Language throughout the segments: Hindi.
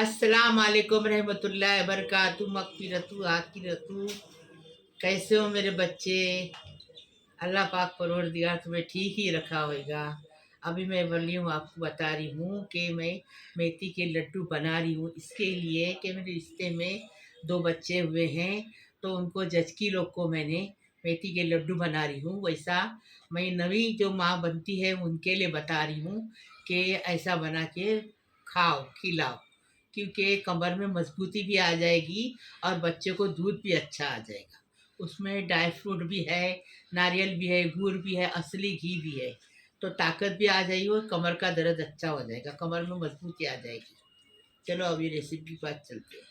अस्सलाम वालेकुम रहमतुल्लाहि बरकातहू मगफिरतु आखिरतु। कैसे हो मेरे बच्चे? अल्लाह पाक परवरदिगार तुम्हें ठीक ही रखा होगा। अभी मैं बोली हूँ, आपको बता रही हूँ कि मैं मेथी के लड्डू बना रही हूँ इसके लिए कि मेरे रिश्ते में दो बच्चे हुए हैं, तो उनको जचकी लोग को मैंने मेथी के लड्डू बना रही हूँ। वैसा मैं नवी जो माँ बनती है उनके लिए बता रही हूँ कि ऐसा बना के खाओ खिलाओ, क्योंकि कमर में मजबूती भी आ जाएगी और बच्चे को दूध भी अच्छा आ जाएगा। उसमें ड्राई फ्रूट भी है, नारियल भी है, गुड़ भी है, असली घी भी है, तो ताकत भी आ जाएगी और कमर का दर्द अच्छा हो जाएगा, कमर में मजबूती आ जाएगी। चलो अभी रेसिपी की बात चलते हैं।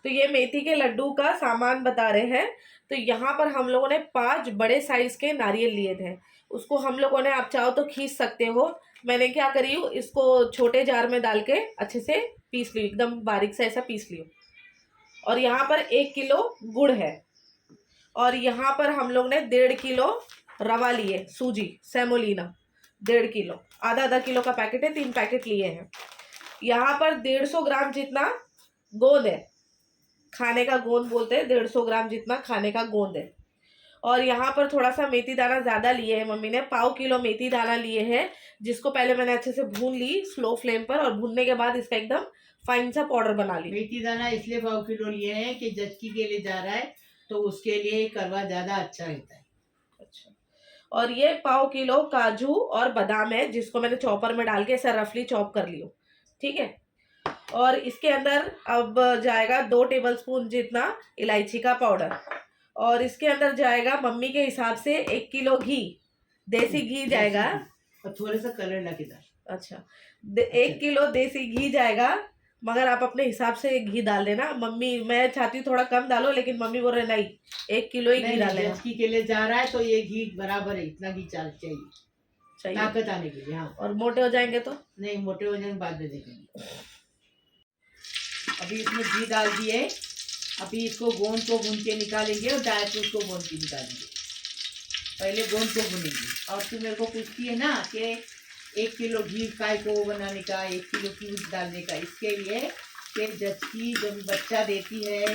तो ये मेथी के लड्डू का सामान बता रहे हैं। तो यहाँ पर हम लोगों ने 5 बड़े साइज के नारियल लिए थे। उसको हम लोगों ने, आप चाहो तो खींच सकते हो। मैंने क्या करी हूँ, इसको छोटे जार में डाल के अच्छे से पीस ली, एकदम बारीक से ऐसा पीस ली। और यहाँ पर 1 किलो गुड़ है। और यहाँ पर हम लोग ने 1.5 किलो रवा लिए, सूजी सेमोलिना 1.5 किलो, आधा किलो का पैकेट है, 3 पैकेट लिए हैं। यहाँ पर 150 ग्राम जितना गोंद है, खाने का गोंद बोलते हैं, 150 ग्राम जितना खाने का गोंद है। और यहाँ पर थोड़ा सा मेथी दाना ज़्यादा लिए है मम्मी ने, 1/4 किलो मेथी दाना लिए हैं, जिसको पहले मैंने अच्छे से भून ली स्लो फ्लेम पर, और भूनने के बाद इसका एकदम फाइन सा पाउडर बना ली। मेथी दाना इसलिए 1/4 किलो लिए हैं कि जचकी के लिए जा रहा है, तो उसके लिए करवा ज़्यादा अच्छा रहता है। अच्छा। और ये 1/4 किलो काजू और बादाम है, जिसको मैंने चॉपर में डाल के ऐसा रफली चॉप कर लियो। ठीक है। और इसके अंदर अब जाएगा 2 टेबलस्पून जितना इलायची का पाउडर। और इसके अंदर जाएगा मम्मी के हिसाब से 1 किलो घी, देसी घी जाएगा। और थोड़ा सा कलर लगे। अच्छा, 1 किलो देसी घी जाएगा, मगर आप अपने हिसाब से घी डाल देना। मम्मी, मैं चाहती हूँ थोड़ा कम डालो, लेकिन मम्मी बोल रहे नहीं, 1 किलो ही घी डालेगा। जचकी के लिए जा रहा है तो ये घी बराबर है, इतना घी चाहिए ताकत आने के लिए। हाँ, और मोटे हो जाएंगे तो नहीं, मोटे हो जाएंगे बाद में देखेंगे। अभी इसमें घी डाल दिए, अभी इसको गोंद को भून के निकालेंगे और ड्राई फ्रूट को भून के निकालेंगे। पहले गोंद को भूनेंगे। और तू मेरे को पूछती है ना कि 1 किलो घी काय को बनाने का, 1 किलो क्यों डालने का? इसके लिए कि जचकी जब बच्चा देती है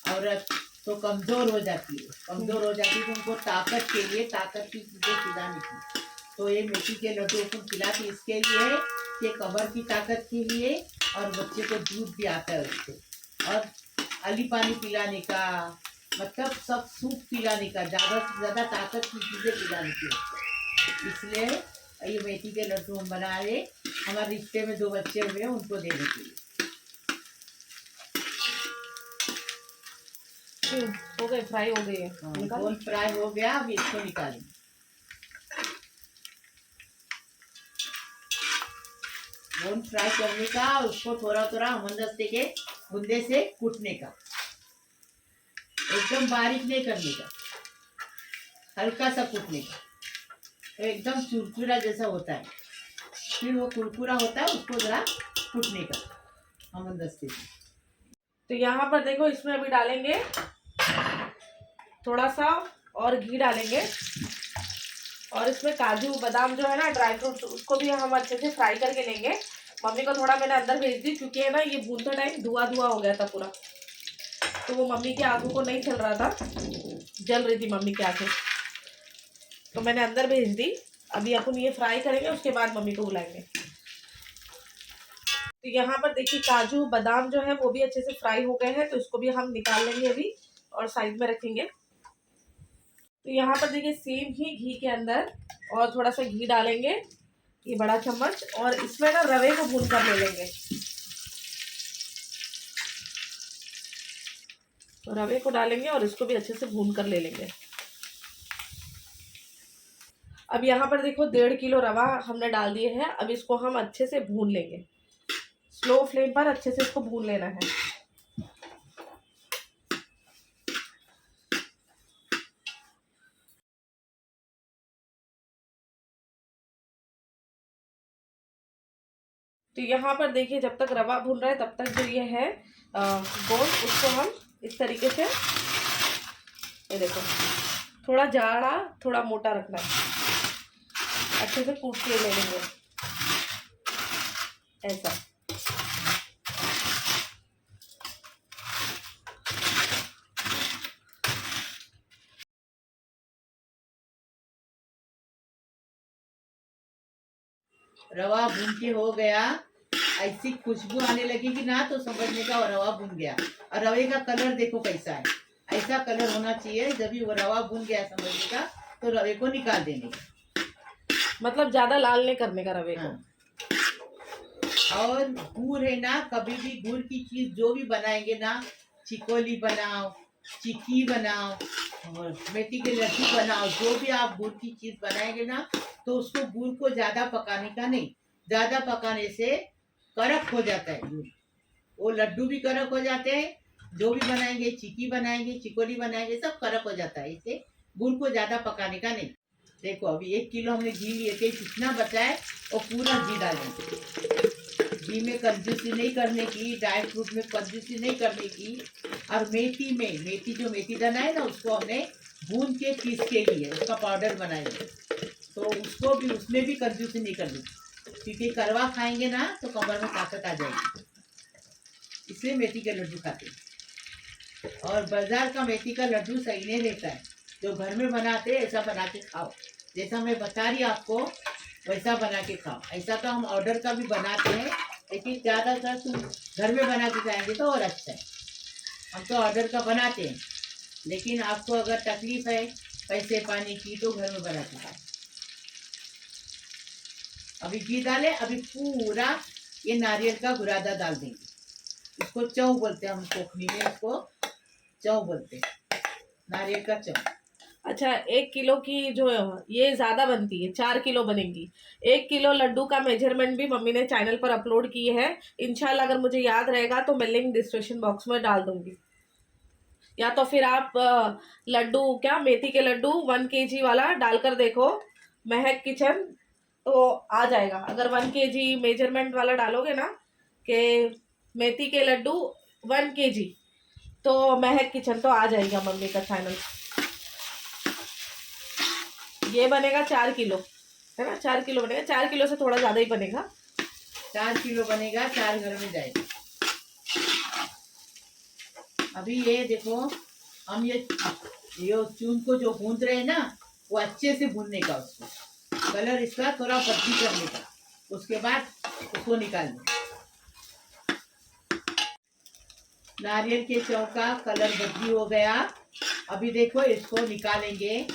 औरत तो कमज़ोर हो जाती है, कमज़ोर हो जाती है, तो उनको ताकत के लिए, ताकत की चीज़ें खिलाने की, तो ये मेथी के लड्डू को खिलाती इसके लिए कि कमर की ताकत के लिए, और बच्चे को दूध भी आता है उससे, और अली पानी पिलाने का, मतलब सब सूप पिलाने का, ज़्यादा से ज़्यादा ताकत की चीज़ें पिलाने की। इसलिए ये मेथी के लड्डू हम बना रहे, हमारे रिश्ते में 2 बच्चे हुए हैं, उनको देने के लिए। हो गए, फ्राई हो गए। गोल फ्राई हो गया, अब इसको निकालेंगे। गोल फ्राई करने का, उसको थोड़ा थोड़ा हमदस्ते के बुंदे से कूटने का, एकदम बारीक नहीं करने का, हल्का सा कूटने का, तो एकदम चुरचुरा जैसा होता है, फिर वो कुरकुरा होता है, उसको जरा कूटने का हमदस्ते से। तो यहाँ पर देखो, इसमें अभी डालेंगे थोड़ा सा और घी डालेंगे, और इसमें काजू बादाम जो है ना, ड्राई फ्रूट, उसको भी हम अच्छे से फ्राई करके लेंगे। मम्मी को थोड़ा मैंने अंदर भेज दी, क्योंकि है ना, ये भूनते टाइम धुआं हो गया था पूरा, तो वो मम्मी की आंखों को नहीं चल रहा था, जल रही थी मम्मी की आंखें, तो मैंने अंदर भेज दी। अभी अपन ये फ्राई करेंगे, उसके बाद मम्मी को बुलाएंगे। तो यहाँ पर देखिए, काजू बादाम जो है वो भी अच्छे से फ्राई हो गए हैं, तो इसको भी हम निकाल लेंगे अभी और साइड में रखेंगे। तो यहाँ पर देखिए, सेम ही घी के अंदर और थोड़ा सा घी डालेंगे, ये बड़ा चम्मच, और इसमें ना रवे को भून कर ले लेंगे। तो रवे को डालेंगे और इसको भी अच्छे से भून कर ले लेंगे। अब यहाँ पर देखो, 1.5 किलो रवा हमने डाल दिए हैं। अब इसको हम अच्छे से भून लेंगे, स्लो फ्लेम पर अच्छे से इसको भून लेना है। तो यहाँ पर देखिए, जब तक रवा भून रहा है तब तक जो ये है गोंद, उसको हम इस तरीके से, ये देखो, थोड़ा जाड़ा थोड़ा मोटा रखना है, अच्छे से कूट के ले लेंगे ऐसा। रवा भून के हो गया, ऐसी खुशबू आने लगेगी ना तो समझने का वो रवा भून गया। और रवे का कलर देखो कैसा है, ऐसा कलर होना चाहिए। जब भी वो रवा भून गया समझने का, तो रवे को निकाल देने का। मतलब ज्यादा लाल नहीं करने का रवे को। हाँ। और गुड़ है ना, कभी भी गुड़ की चीज जो भी बनाएंगे ना, चिकोली बनाओ, चिक्की बनाओ और मेथी के लड्डू बनाओ, जो भी आप गुड़ की चीज बनाएंगे ना, तो उसको गुड़ को ज्यादा पकाने का नहीं। ज्यादा पकाने से कड़क हो जाता है गुड़, वो लड्डू भी कड़क हो जाते हैं। जो भी बनाएंगे, चिक्की बनाएंगे, चिकोली बनाएंगे, सब कड़क हो जाता है। इससे गुड़ को ज्यादा पकाने का नहीं। देखो अभी 1 किलो हमने घी लिए थे, कितना बचा है और पूरा घी डालेंगे। घी में कंजूसी नहीं करने की, ड्राई फ्रूट में कंजूसी नहीं करने की। और मेथी में, मेथी जो मेथी दाना है ना, उसको हमने भून के पीस के लिए उसका पाउडर बनाएंगे, तो उसको भी, उसमें भी कंजूसी नहीं करनी, क्योंकि करवा खाएंगे ना तो कमर में ताकत आ जाएगी। इसलिए मेथी के लड्डू खाते हैं। और बाजार का मेथी का लड्डू सही नहीं रहता है, जो घर में बनाते हैं ऐसा बना के खाओ। जैसा मैं बता रही आपको वैसा बना के खाओ। ऐसा तो हम ऑर्डर का भी बनाते हैं, लेकिन ज़्यादातर तुम घर में बना के खाएंगे तो और अच्छा है। हम तो ऑर्डर का बनाते हैं, लेकिन आपको अगर तकलीफ है पैसे पानी की तो घर में बना के खाओ। अभी घी डाले, अभी पूरा ये नारियल का बुरादा डाल देंगे। इसको चौ बोलते हैं हम कोकनी में, इसको चौ बोलते हैं, नारियल का चौ। अच्छा, 1 किलो की जो ये ज्यादा बनती है, 4 किलो बनेगी। 1 किलो लड्डू का मेजरमेंट भी मम्मी ने चैनल पर अपलोड किए हैं। इंशाल्लाह अगर मुझे याद रहेगा तो मैं लिंक डिस्क्रिप्शन बॉक्स में डाल दूंगी। या तो फिर आप लड्डू, क्या मेथी के लड्डू 1 kg वाला डालकर देखो, महक किचन, तो आ जाएगा। अगर 1 kg मेजरमेंट वाला डालोगे ना कि मेथी के लड्डू 1 kg, तो महक किचन तो आ जाएगा मम्मी का चैनल। ये बनेगा 4 किलो, है ना? 4 किलो बनेगा, 4 किलो से थोड़ा ज़्यादा ही बनेगा। 4 किलो बनेगा, 4 घर में जाएगा। अभी ये देखो, हम ये चून को जो भून रहे हैं ना, वो अच्छे से भूनने का, उसको कलर इसका थोड़ा पतली करने का, उसके बाद उसको निकालना। नारियल के चौ का कलर बदली हो गया। अभी देखो इसको निकालेंगे,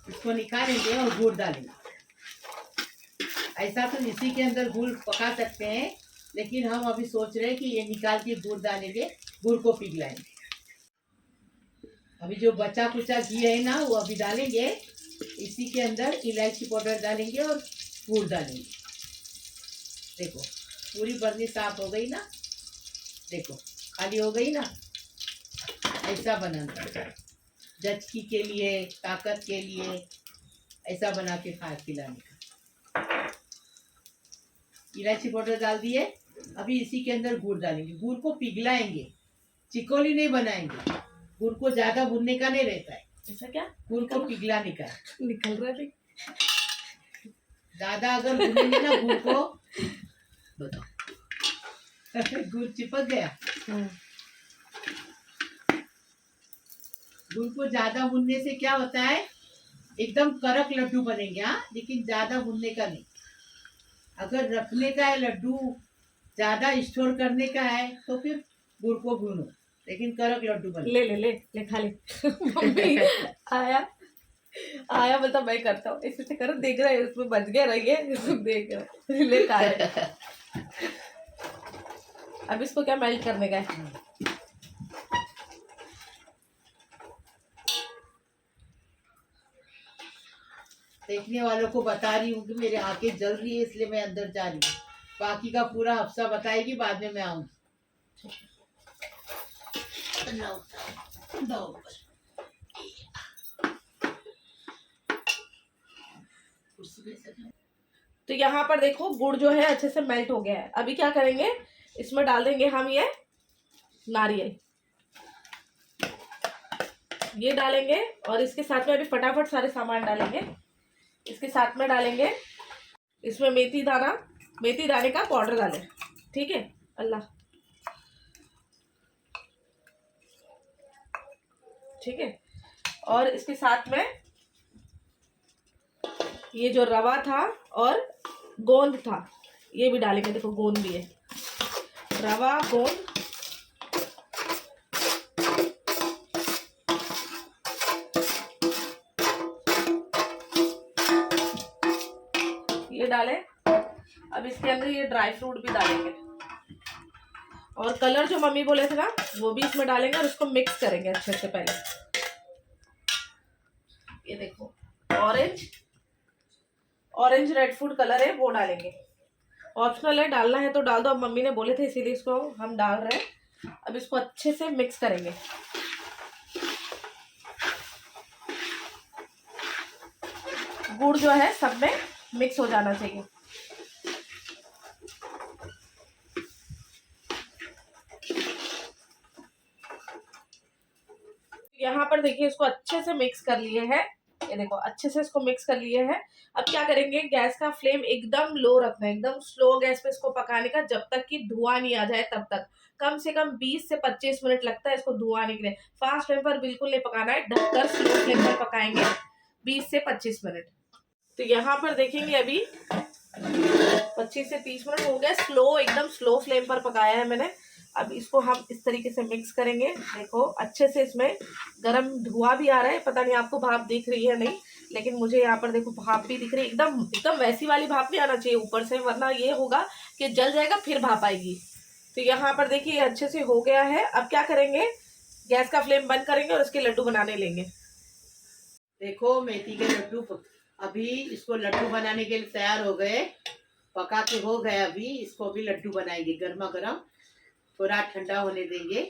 इसको निकालेंगे और गुड़ डालेंगे। ऐसा तो इसी के अंदर गुड़ पका सकते हैं, लेकिन हम अभी सोच रहे हैं कि ये निकाल के गुड़ डालेंगे, गुड़ को पिघलाएंगे। अभी जो बचा कुचा घी है ना, वो अभी डालेंगे इसी के अंदर। इलायची पाउडर डालेंगे और गुड़ डालेंगे। देखो पूरी बर्नी साफ हो गई ना, देखो खाली हो गई ना। ऐसा बनाना, जचकी के लिए, ताकत के लिए, ऐसा बना के खा खिलाने का। इलायची पाउडर डाल दिए, अभी इसी के अंदर गुड़ डालेंगे। गुड़ को पिघलाएंगे, चिकोली नहीं बनाएंगे। गुड़ को ज्यादा भूनने का नहीं रहता है। ऐसा क्या? गुड़ को पिघलाने का निकल रहा है। ज्यादा अगर भूनेंगे ना गुड़ को, बताओ गुड़ चिपक गया। गुड़ को ज्यादा भूनने से क्या होता है, एकदम कड़क लड्डू बनेंगे। हाँ, लेकिन ज्यादा भूनने का नहीं। अगर रखने का है लड्डू, ज्यादा स्टोर करने का है, तो फिर गुड़ को भूनो, लेकिन कड़क लड्डू बने। ले ले ले ले खा ले। मम्मी आया आया, मतलब मैं करता हूँ ऐसे से करो, देख रहा है उसमें बच गया रहिए, देख रहा है, ले खा ले। अब इसको क्या मेल्ट करने का है? देखने वालों को बता रही हूँ कि मेरे आंखें जल रही है, इसलिए मैं अंदर जा रही हूँ। बाकी का पूरा हफ्सा बताएगी, बाद में मैं आऊंगी। तो यहाँ पर देखो गुड़ जो है अच्छे से मेल्ट हो गया है। अभी क्या करेंगे, इसमें डाल देंगे हम ये नारियल, ये डालेंगे। और इसके साथ में अभी फटाफट सारे सामान डालेंगे। इसके साथ में डालेंगे इसमें मेथी दाना, मेथी दाने का पाउडर डालें, ठीक है? अल्लाह, ठीक है। और इसके साथ में ये जो रवा था और गोंद था, ये भी डालेंगे, देखो गोंद भी है, रवा गोंद। ये डालें। अब इसके अंदर ये ड्राई फ्रूट भी डालेंगे और कलर जो मम्मी बोले थे ना वो भी इसमें डालेंगे और इसको मिक्स करेंगे अच्छे से पहले। ये देखो ऑरेंज रेड फूड कलर है, वो डालेंगे। ऑप्शनल है, डालना है तो डाल दो। अब मम्मी ने बोले थे इसीलिए इसको हम डाल रहे हैं। अब इसको अच्छे से मिक्स करेंगे। गुड़ जो है सब में मिक्स हो जाना चाहिए। यहाँ पर देखिए इसको अच्छे से मिक्स कर लिए हैं। ये देखो अच्छे से इसको मिक्स कर लिए हैं। अब क्या करेंगे, गैस का फ्लेम एकदम लो रखना है, एकदम स्लो गैस पे इसको पकाने का, जब तक कि धुआं नहीं आ जाए तब तक। कम से कम 20 से 25 मिनट लगता है इसको धुआं आने के लिए। फास्ट फ्लेम पर बिल्कुल नहीं पकाना है, ढककर स्लो फ्लेम पर पकाएंगे 20 से 25 मिनट। तो यहाँ पर देखेंगे अभी 25 से 30 मिनट हो गया, स्लो एकदम स्लो फ्लेम पर पकाया है मैंने। अब इसको हम इस तरीके से मिक्स करेंगे। देखो अच्छे से इसमें गरम धुआं भी आ रहा है, पता नहीं आपको भाप दिख रही है नहीं, लेकिन मुझे यहाँ पर देखो भाप भी दिख रही है। एकदम एकदम वैसी वाली भाप नहीं आना चाहिए ऊपर से, वरना ये होगा कि जल जाएगा फिर भाप आएगी। तो यहाँ पर देखिए अच्छे से हो गया है। अब क्या करेंगे, गैस का फ्लेम बंद करेंगे और इसके लड्डू बनाने लेंगे। देखो मेथी के लड्डू अभी इसको लड्डू बनाने के लिए तैयार हो गए, पका के हो गए। अभी इसको भी लड्डू बनाएंगे गर्मा गर्म, थोड़ा ठंडा होने देंगे।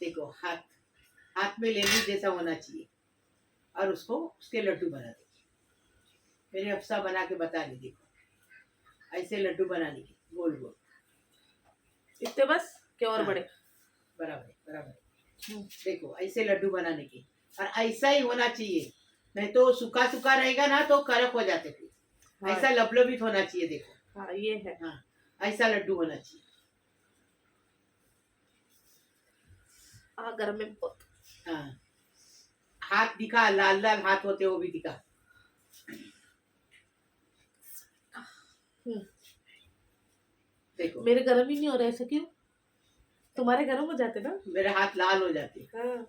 देखो हाथ में लेने जैसा होना चाहिए और उसको उसके लड्डू बना देंगे। मेरे अफसा बना के बता दी, देखो ऐसे लड्डू बनाने के, गोल गोल इतने बस के और हाँ, बड़े बराबर। देखो ऐसे लड्डू बनाने के, और ऐसा ही होना चाहिए, नहीं तो सूखा सूखा रहेगा ना तो कड़क हो जाते फिर। हाँ। ऐसा लबलबित होना चाहिए, देखो हाँ ये है। हाँ ऐसा लड्डू होना चाहिए। गरम में बहुत। हाँ हाथ दिखा, लाल लाल हाथ होते वो भी दिखा। देखो मेरे गरम ही नहीं हो रहा, ऐसा क्यों? तुम्हारे गरम हो जाते ना? मेरे हाथ लाल हो जाते। हाँ।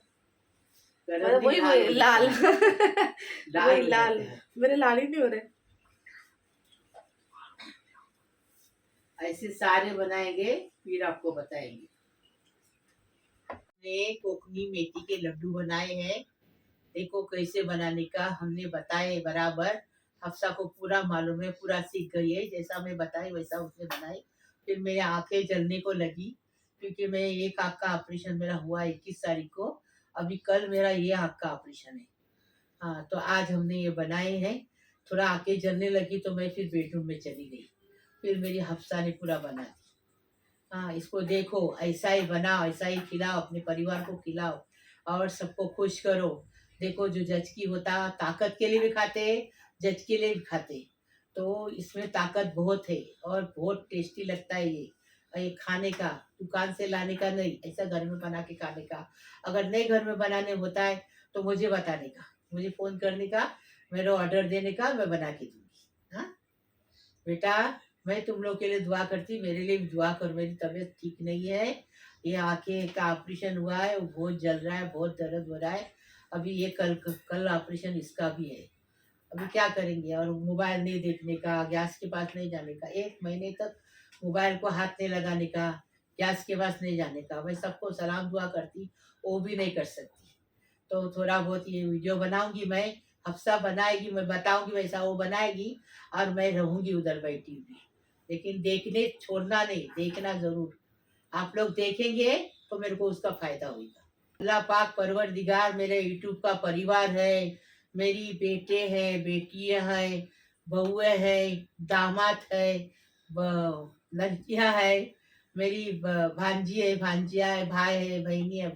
गरम वही नहीं, वही लाल वही हो लाल, जाते हैं। मेरे लाल ही नहीं हो रहे। ऐसे सारे बनाएंगे फिर आपको बताएंगे। हमने कोकनी मेथी के लड्डू बनाए हैं, देखो कैसे बनाने का हमने बताए बराबर। हफ्सा को पूरा मालूम है, पूरा सीख गई है, जैसा मैं बताई वैसा उसने बनाई। फिर मेरी आंखें जलने को लगी, क्योंकि मैं एक आँख का ऑपरेशन मेरा हुआ 21 तारीख को, अभी कल मेरा ये आँख का ऑपरेशन है। हाँ तो आज हमने ये बनाए हैं। थोड़ा आंखें जलने लगी तो मैं फिर बेडरूम में चली गई, फिर मेरी हफ्सा ने पूरा बना दी। हाँ इसको देखो ऐसा ही बनाओ, ऐसा ही खिलाओ, अपने परिवार को खिलाओ और सबको खुश करो। देखो जो जज की होता ताकत के लिए भी खाते, जज के लिए भी खाते, तो इसमें ताकत बहुत है और बहुत टेस्टी लगता है ये। और ये खाने का दुकान से लाने का नहीं, ऐसा घर में बना के खाने का। अगर नहीं घर में बनाने होता है तो मुझे बताने का, मुझे फ़ोन करने का, मेरा ऑर्डर देने का, मैं बना के दूँगी। हाँ बेटा मैं तुम लोग के लिए दुआ करती, मेरे लिए भी दुआ करो। मेरी तबीयत ठीक नहीं है, ये आंखें का ऑपरेशन हुआ है, वो बहुत जल रहा है, बहुत दर्द हो रहा है। अभी ये कल ऑपरेशन इसका भी है। अभी क्या करेंगे, और मोबाइल नहीं देखने का, गैस के पास नहीं जाने का, 1 महीने तक मोबाइल को हाथ नहीं लगाने का, गैस के पास नहीं जाने का। मैं सबको सलाम दुआ करती, वो भी नहीं कर सकती। तो थोड़ा बहुत ये वीडियो बनाऊंगी मैं, हफ्सा बनाएगी, मैं बताऊंगी वैसा वो बनाएगी, और मैं रहूंगी उधर बैठी हुई। लेकिन देखने छोड़ना नहीं, देखना जरूर। आप लोग देखेंगे तो मेरे को उसका फायदा होगा। अल्लाह पाक परवरदिगार मेरे यूट्यूब का परिवार है, मेरी बेटे हैं, बेटियां हैं, बहुएं हैं, दामाद है, लड़कियां है, मेरी भांजी है, भांजिया है, भाई है, बहनी है,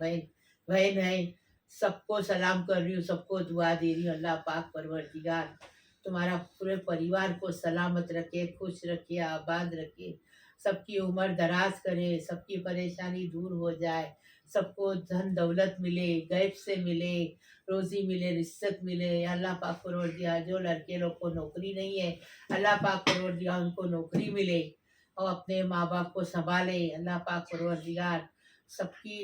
बहन है। सबको सलाम कर रही हूँ, सबको दुआ दे रही हूँ। अल्लाह पाक परवरदिगार तुम्हारा पूरे परिवार को सलामत रखे, खुश रखे, आबाद रखे, सबकी उम्र दराज करे, सबकी परेशानी दूर हो जाए, सबको धन दौलत मिले, गैब से मिले, रोजी मिले, रिश्वत मिले। अल्लाह पाक परवरदिगार जो लड़के लोग को नौकरी नहीं है, अल्लाह पाक परवरदिगार उनको नौकरी मिले। और अपने माँ बाप को संभाले। अल्लाह पाक परवरदिगार सबकी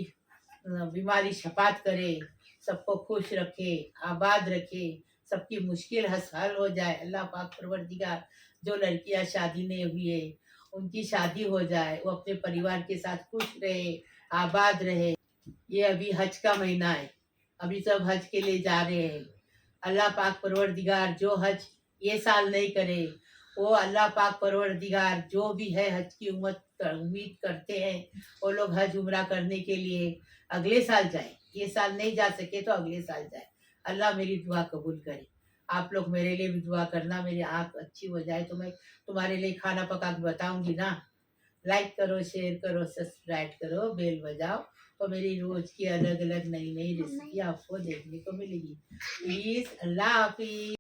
बीमारी शफात करे, सबको खुश रखे, आबाद रखे, सबकी मुश्किल हल हो जाए। अल्लाह पाक परवरदिगार जो लड़कियां शादी नहीं हुई है उनकी शादी हो जाए, वो अपने परिवार के साथ खुश रहे, आबाद रहे। ये अभी हज का महीना है, अभी सब हज के लिए जा रहे हैं। अल्लाह पाक परवरदिगार जो हज ये साल नहीं करे, वो अल्लाह पाक परवरदिगार जो भी है हज की उम्मीद करते हैं वो लोग हज उम्रा करने के लिए अगले साल जाए। ये साल नहीं जा सके तो अगले साल जाए। अल्लाह मेरी दुआ कबूल करे। आप लोग मेरे लिए भी दुआ करना, मेरी आँख अच्छी हो जाए तो मैं तुम्हारे लिए खाना पका के बताऊंगी ना। लाइक करो, शेयर करो, सब्सक्राइब करो, बेल बजाओ तो मेरी रोज की अलग अलग नई नई रेसिपी आपको देखने को मिलेगी। प्लीज, अल्लाह हाफिज।